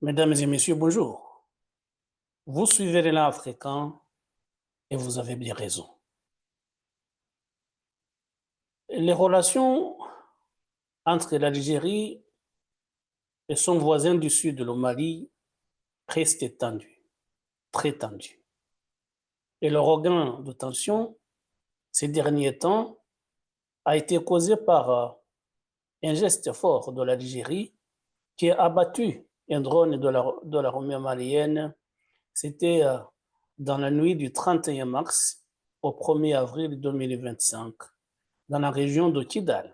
Mesdames et messieurs, bonjour. Vous suivez l'élan africain et vous avez bien raison. Les relations entre l'Algérie et son voisin du sud, le Mali, restent tendues, très tendues. Et le regain de tension ces derniers temps a été causé par un geste fort de l'Algérie qui a abattu un drone de l'armée malienne. C'était dans la nuit du 31 mars au 1er avril 2025, dans la région de Kidal,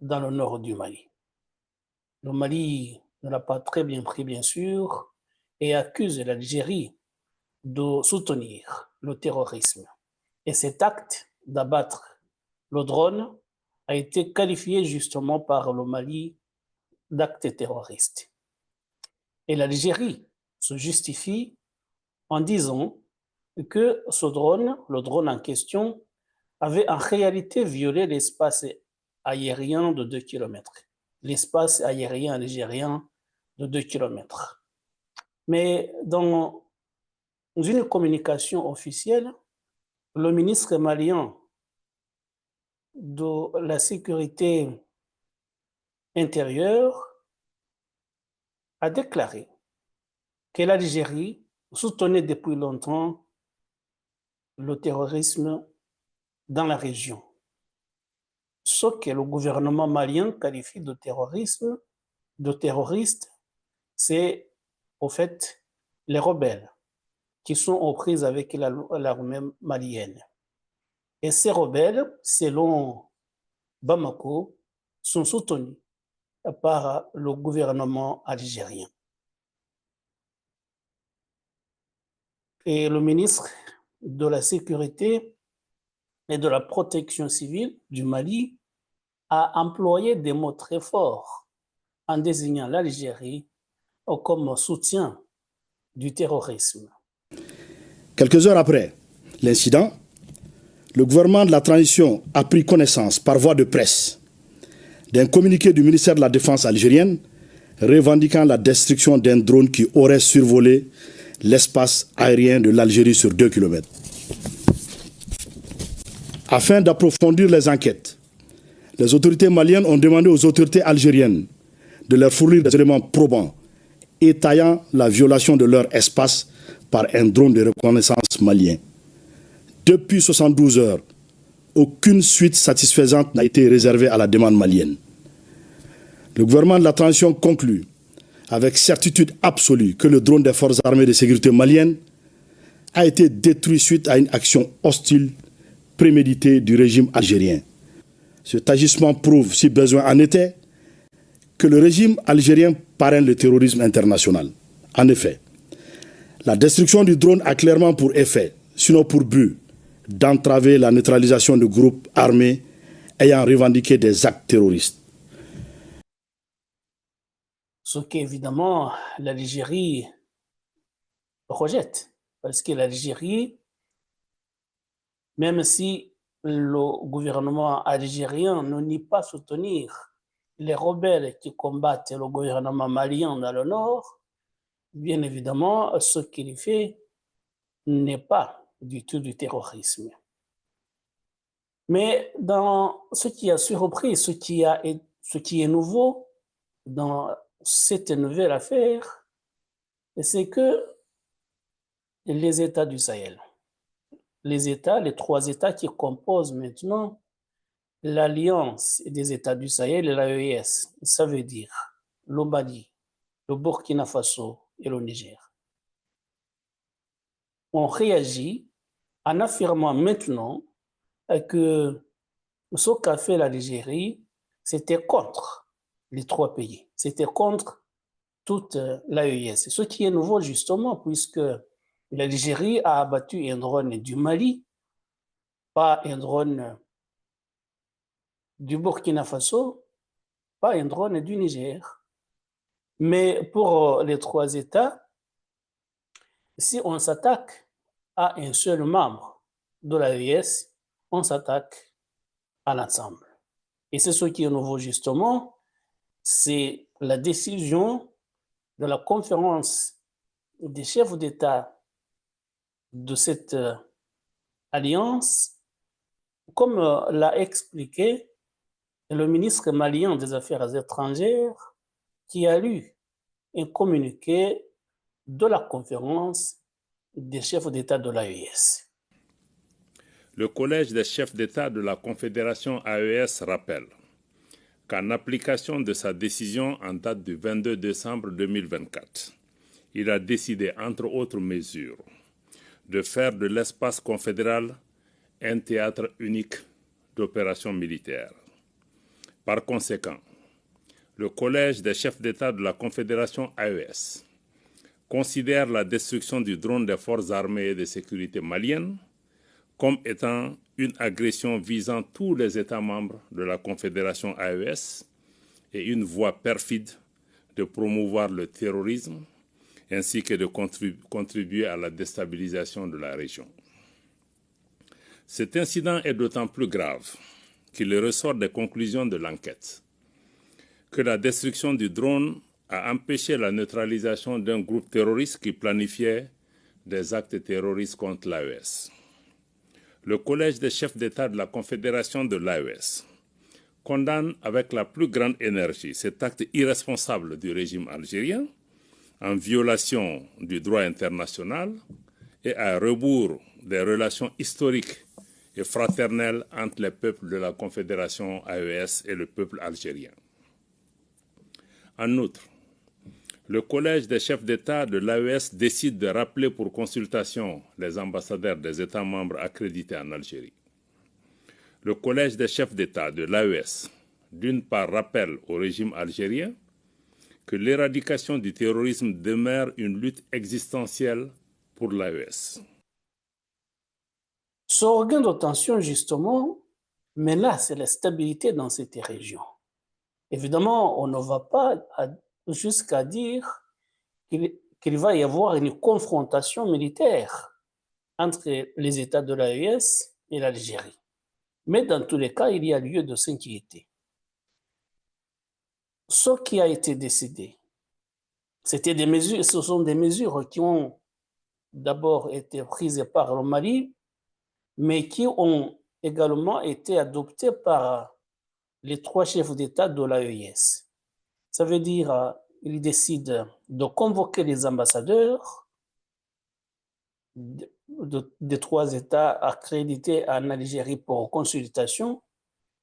dans le nord du Mali. Le Mali ne l'a pas très bien pris, bien sûr, et accuse l'Algérie de soutenir le terrorisme. Et cet acte d'abattre le drone a été qualifié justement par le Mali d'acte terroriste. Et l'Algérie se justifie en disant que ce drone, le drone en question, avait en réalité violé l'espace aérien de 2 km. L'espace aérien algérien de 2 km. Mais dans une communication officielle, le ministre malien de la Sécurité intérieure a déclaré que l'Algérie soutenait depuis longtemps le terrorisme dans la région. Ce que le gouvernement malien qualifie de terrorisme, de terroristes, c'est au fait les rebelles qui sont aux prises avec l'armée malienne. Et ces rebelles, selon Bamako, sont soutenus par le gouvernement algérien. Et le ministre de la Sécurité et de la Protection civile du Mali a employé des mots très forts en désignant l'Algérie comme soutien du terrorisme. Quelques heures après l'incident, le gouvernement de la transition a pris connaissance par voie de presse d'un communiqué du ministère de la Défense algérienne revendiquant la destruction d'un drone qui aurait survolé l'espace aérien de l'Algérie sur 2 km. Afin d'approfondir les enquêtes, les autorités maliennes ont demandé aux autorités algériennes de leur fournir des éléments probants étayant la violation de leur espace par un drone de reconnaissance malien. Depuis 72 heures, aucune suite satisfaisante n'a été réservée à la demande malienne. Le gouvernement de la transition conclut avec certitude absolue que le drone des forces armées de sécurité maliennes a été détruit suite à une action hostile préméditée du régime algérien. Cet agissement prouve, si besoin en était, que le régime algérien parraine le terrorisme international. En effet, la destruction du drone a clairement pour effet, sinon pour but, d'entraver la neutralisation de groupes armés ayant revendiqué des actes terroristes. Ce qu'évidemment l'Algérie rejette, parce que l'Algérie, même si le gouvernement algérien ne nie pas soutenir les rebelles qui combattent le gouvernement malien dans le nord, bien évidemment, ce qu'il fait n'est pas du tout du terrorisme. Mais dans ce qui a surpris, ce qui est nouveau dans cette nouvelle affaire, c'est que les États du Sahel, les 3 États qui composent maintenant l'Alliance des États du Sahel et l'AES, ça veut dire le Mali, le Burkina Faso et le Niger, ont réagi en affirmant maintenant que ce qu'a fait l'Algérie, c'était contre les 3 pays, c'était contre toute l'AES. Ce qui est nouveau justement, puisque l'Algérie a abattu un drone du Mali, pas un drone du Burkina Faso, pas un drone du Niger. Mais pour les 3 États, si on s'attaque à un seul membre de l'AES, on s'attaque à l'ensemble. Et c'est ce qui est nouveau justement, c'est la décision de la conférence des chefs d'État de cette alliance, comme l'a expliqué le ministre malien des Affaires étrangères, qui a lu un communiqué de la conférence des chefs d'État de l'AES. Le Collège des chefs d'État de la Confédération AES rappelle qu'en application de sa décision en date du 22 décembre 2024, il a décidé, entre autres mesures, de faire de l'espace confédéral un théâtre unique d'opérations militaires. Par conséquent, le Collège des chefs d'État de la Confédération AES considère la destruction du drone des forces armées et de sécurité maliennes comme étant une agression visant tous les États membres de la Confédération AES et une voie perfide de promouvoir le terrorisme ainsi que de contribuer à la déstabilisation de la région. Cet incident est d'autant plus grave qu'il ressort des conclusions de l'enquête que la destruction du drone a empêché la neutralisation d'un groupe terroriste qui planifiait des actes terroristes contre l'AES. Le Collège des chefs d'État de la Confédération de l'AES condamne avec la plus grande énergie cet acte irresponsable du régime algérien en violation du droit international et à rebours des relations historiques et fraternelles entre les peuples de la Confédération AES et le peuple algérien. En outre, le Collège des chefs d'État de l'AES décide de rappeler pour consultation les ambassadeurs des États membres accrédités en Algérie. Le Collège des chefs d'État de l'AES, d'une part, rappelle au régime algérien que l'éradication du terrorisme demeure une lutte existentielle pour l'AES. Ce regain de tension, justement, menace la stabilité dans cette région. Évidemment, on ne va pas jusqu'à dire qu'il va y avoir une confrontation militaire entre les États de l'AES et l'Algérie. Mais dans tous les cas, il y a lieu de s'inquiéter. Ce qui a été décidé, ce sont des mesures qui ont d'abord été prises par le Mali, mais qui ont également été adoptées par les trois chefs d'État de l'AES. Ça veut dire qu'ils décident de convoquer les ambassadeurs des trois États accrédités en Algérie pour consultation,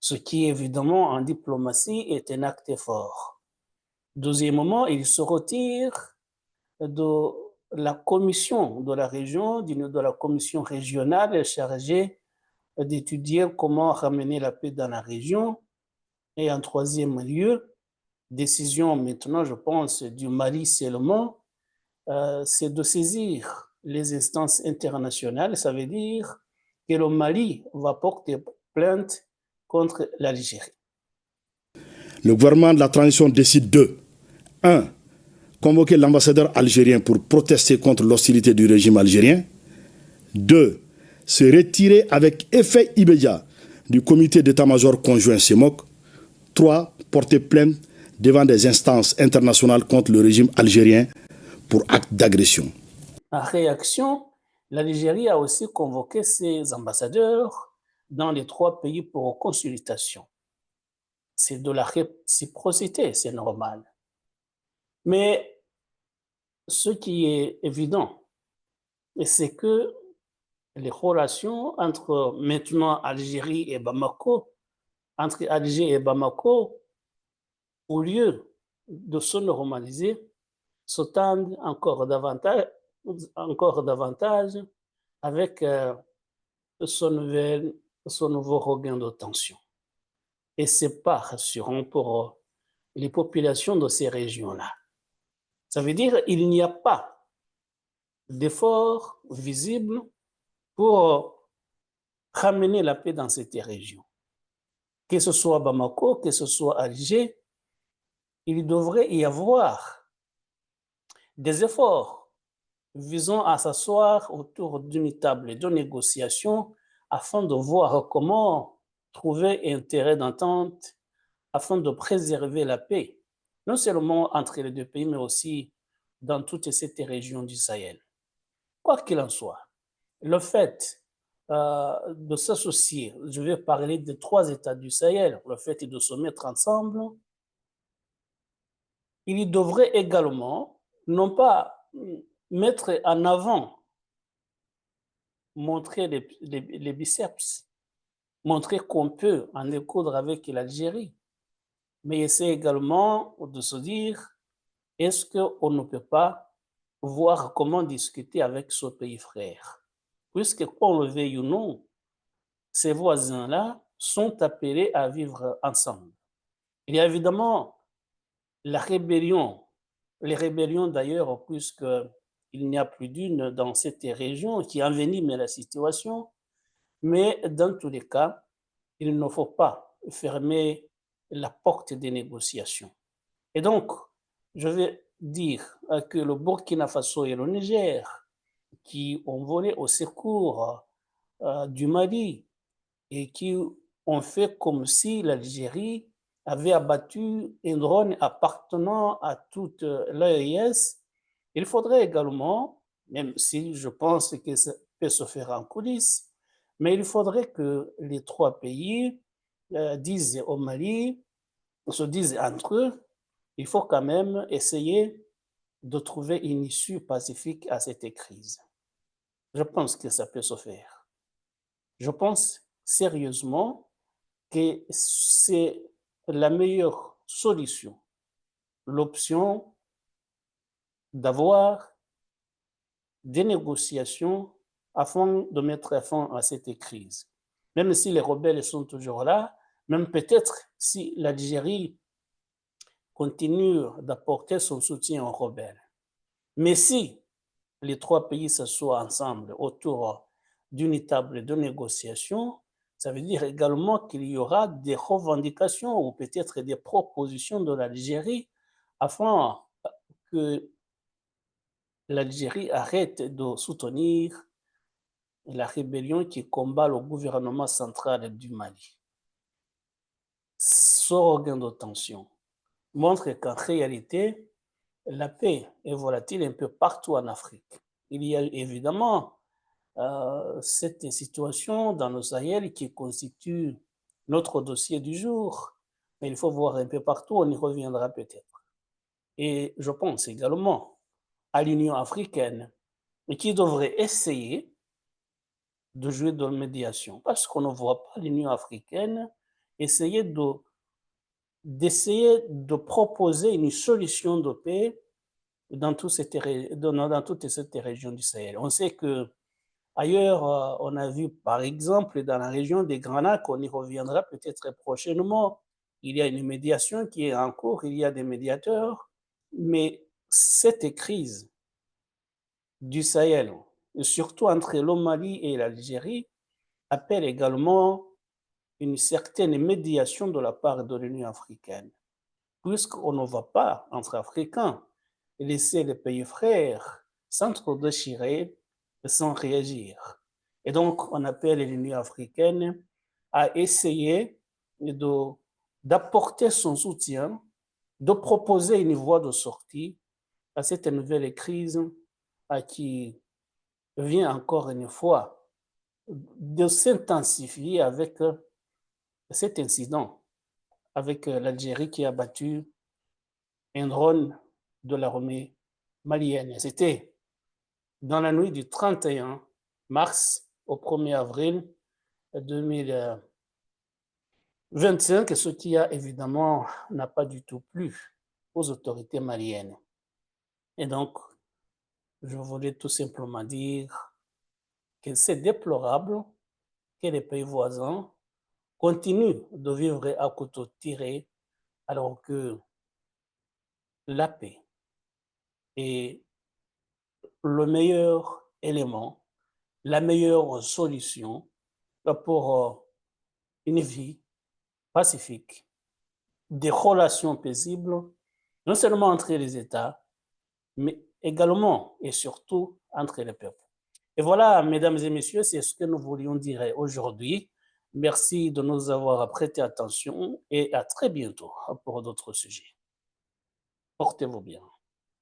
ce qui évidemment en diplomatie est un acte fort. Deuxièmement, ils se retirent de la commission de la région, de la commission régionale chargée d'étudier comment ramener la paix dans la région. Et en troisième lieu, décision maintenant, je pense, du Mali seulement, c'est de saisir les instances internationales. Ça veut dire que le Mali va porter plainte contre l'Algérie. Le gouvernement de la transition décide de 1. Convoquer l'ambassadeur algérien pour protester contre l'hostilité du régime algérien. 2. Se retirer avec effet immédiat du comité d'état-major conjoint CEMOC. 3. Porter plainte devant des instances internationales contre le régime algérien pour acte d'agression. En réaction, l'Algérie a aussi convoqué ses ambassadeurs dans les trois pays pour consultation. C'est de la réciprocité, c'est normal. Mais ce qui est évident, c'est que les relations entre maintenant Algérie et Bamako, entre Alger et Bamako, au lieu de se normaliser, se tendent encore davantage avec ce nouveau regain de tension. Et ce n'est pas rassurant pour les populations de ces régions-là. Ça veut dire qu'il n'y a pas d'effort visible pour ramener la paix dans cette région. Que ce soit Bamako, que ce soit Alger, il devrait y avoir des efforts visant à s'asseoir autour d'une table de négociation afin de voir comment trouver un terrain d'entente afin de préserver la paix, non seulement entre les deux pays, mais aussi dans toutes ces régions du Sahel. Quoi qu'il en soit, le fait de s'associer, je vais parler de 3 États du Sahel, le fait de se mettre ensemble, il devrait également, non pas mettre en avant, montrer les biceps, montrer qu'on peut en découdre avec l'Algérie, mais essayer également de se dire, est-ce qu'on ne peut pas voir comment discuter avec ce pays frère? Puisque, qu'on le veuille ou non, ces voisins-là sont appelés à vivre ensemble. Il y a évidemment la rébellion, les rébellions d'ailleurs, puisqu'il n'y a plus d'une dans cette région qui envenime la situation, mais dans tous les cas, il ne faut pas fermer la porte des négociations. Et donc, je vais dire que le Burkina Faso et le Niger, qui ont volé au secours du Mali et qui ont fait comme si l'Algérie avait abattu un drone appartenant à toute l'AES, il faudrait également, même si je pense que ça peut se faire en coulisses, mais il faudrait que les 3 pays disent au Mali, se disent entre eux, il faut quand même essayer de trouver une issue pacifique à cette crise. Je pense que ça peut se faire. Je pense sérieusement que c'est la meilleure solution, l'option d'avoir des négociations afin de mettre fin à cette crise. Même si les rebelles sont toujours là, même peut-être si l'Algérie continue d'apporter son soutien aux rebelles. Mais si les 3 pays s'assoient ensemble autour d'une table de négociation, ça veut dire également qu'il y aura des revendications ou peut-être des propositions de l'Algérie afin que l'Algérie arrête de soutenir la rébellion qui combat le gouvernement central du Mali. Ce regain de tension montre qu'en réalité, la paix est volatile un peu partout en Afrique. Il y a évidemment cette situation dans le Sahel qui constitue notre dossier du jour, mais il faut voir un peu partout, on y reviendra peut-être. Et je pense également à l'Union africaine, qui devrait essayer de jouer dans la médiation, parce qu'on ne voit pas l'Union africaine essayer d'essayer de proposer une solution de paix dans toutes ces régions du Sahel. On sait que ailleurs, on a vu par exemple dans la région des Grands Lacs, on y reviendra peut-être prochainement, il y a une médiation qui est en cours, il y a des médiateurs, mais cette crise du Sahel, surtout entre le Mali et l'Algérie, appelle également une certaine médiation de la part de l'Union africaine, puisqu'on ne va pas, entre Africains, laisser les pays frères s'entre-déchirer sans réagir. Et donc, on appelle l'Union africaine à essayer d'apporter son soutien, de proposer une voie de sortie à cette nouvelle crise qui vient encore une fois de s'intensifier avec cet incident avec l'Algérie qui a battu un drone de l'armée malienne. C'était dans la nuit du 31 mars au 1er avril 2025, ce qui a évidemment n'a pas du tout plu aux autorités maliennes. Et donc, je voulais tout simplement dire que c'est déplorable que les pays voisins continuent de vivre à couteau tiré alors que la paix est le meilleur élément, la meilleure solution pour une vie pacifique, des relations paisibles, non seulement entre les États, mais également et surtout entre les peuples. Et voilà, mesdames et messieurs, c'est ce que nous voulions dire aujourd'hui. Merci de nous avoir prêté attention et à très bientôt pour d'autres sujets. Portez-vous bien.